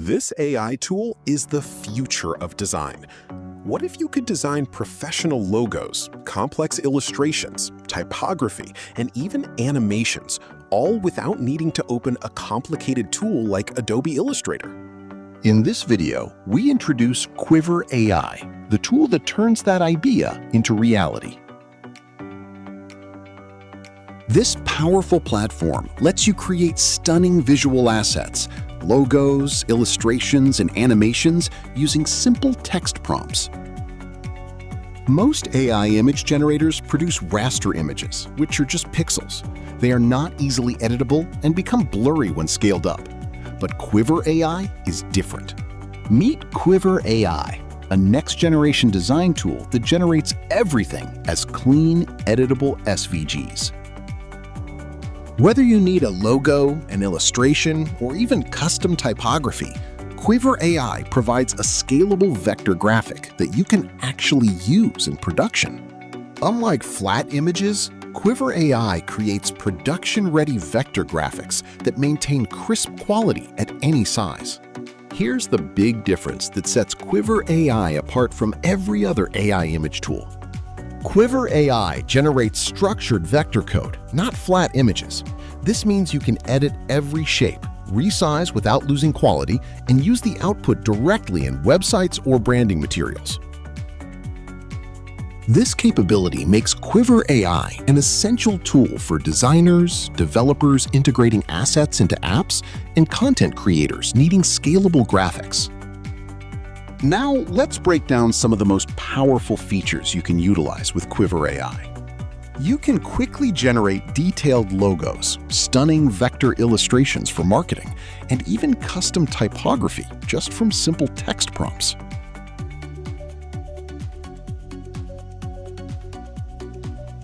This AI tool is the future of design. What if you could design professional logos, complex illustrations, typography, and even animations, all without needing to open a complicated tool like Adobe Illustrator? In this video, we introduce Quiver AI, the tool that turns that idea into reality. This powerful platform lets you create stunning visual assets, logos, illustrations, and animations using simple text prompts. Most AI image generators produce raster images, which are just pixels. They are not easily editable and become blurry when scaled up. But Quiver AI is different. Meet Quiver AI, a next-generation design tool that generates everything as clean, editable SVGs. Whether you need a logo, an illustration, or even custom typography, Quiver AI provides a scalable vector graphic that you can actually use in production. Unlike flat images, Quiver AI creates production-ready vector graphics that maintain crisp quality at any size. Here's the big difference that sets Quiver AI apart from every other AI image tool. Quiver AI generates structured vector code, not flat images. This means you can edit every shape, resize without losing quality, and use the output directly in websites or branding materials. This capability makes Quiver AI an essential tool for designers, developers integrating assets into apps, and content creators needing scalable graphics. Now, let's break down some of the most powerful features you can utilize with Quiver AI. You can quickly generate detailed logos, stunning vector illustrations for marketing, and even custom typography just from simple text prompts.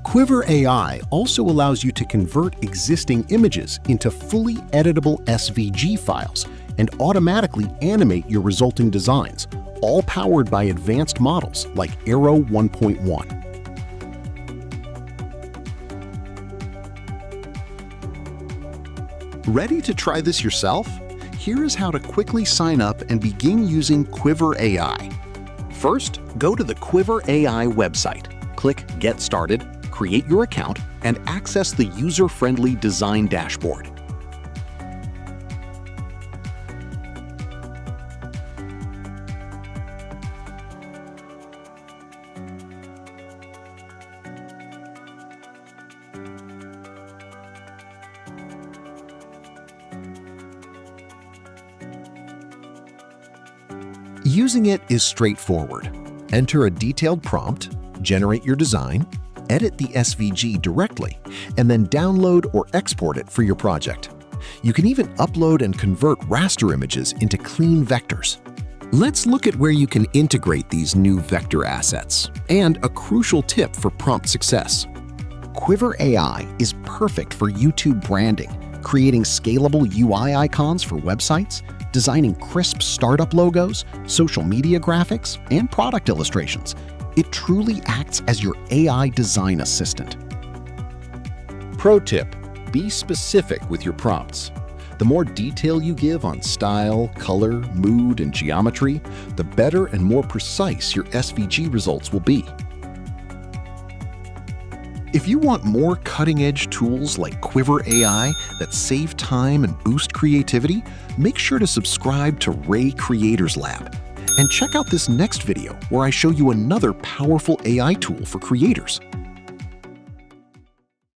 Quiver AI also allows you to convert existing images into fully editable SVG files and automatically animate your resulting designs, all powered by advanced models like Aero 1.1. Ready to try this yourself? Here is how to quickly sign up and begin using Quiver AI. First, go to the Quiver AI website. Click Get Started, create your account, and access the user-friendly design dashboard. Using it is straightforward. Enter a detailed prompt, generate your design, edit the SVG directly, and then download or export it for your project. You can even upload and convert raster images into clean vectors. Let's look at where you can integrate these new vector assets, and a crucial tip for prompt success. Quiver AI is perfect for YouTube branding, creating scalable UI icons for websites, designing crisp startup logos, social media graphics, and product illustrations. It truly acts as your AI design assistant. Pro tip: be specific with your prompts. The more detail you give on style, color, mood, and geometry, the better and more precise your SVG results will be. If you want more cutting-edge tools like Quiver AI that save time and boost creativity, make sure to subscribe to Ray Creators Lab. And check out this next video where I show you another powerful AI tool for creators.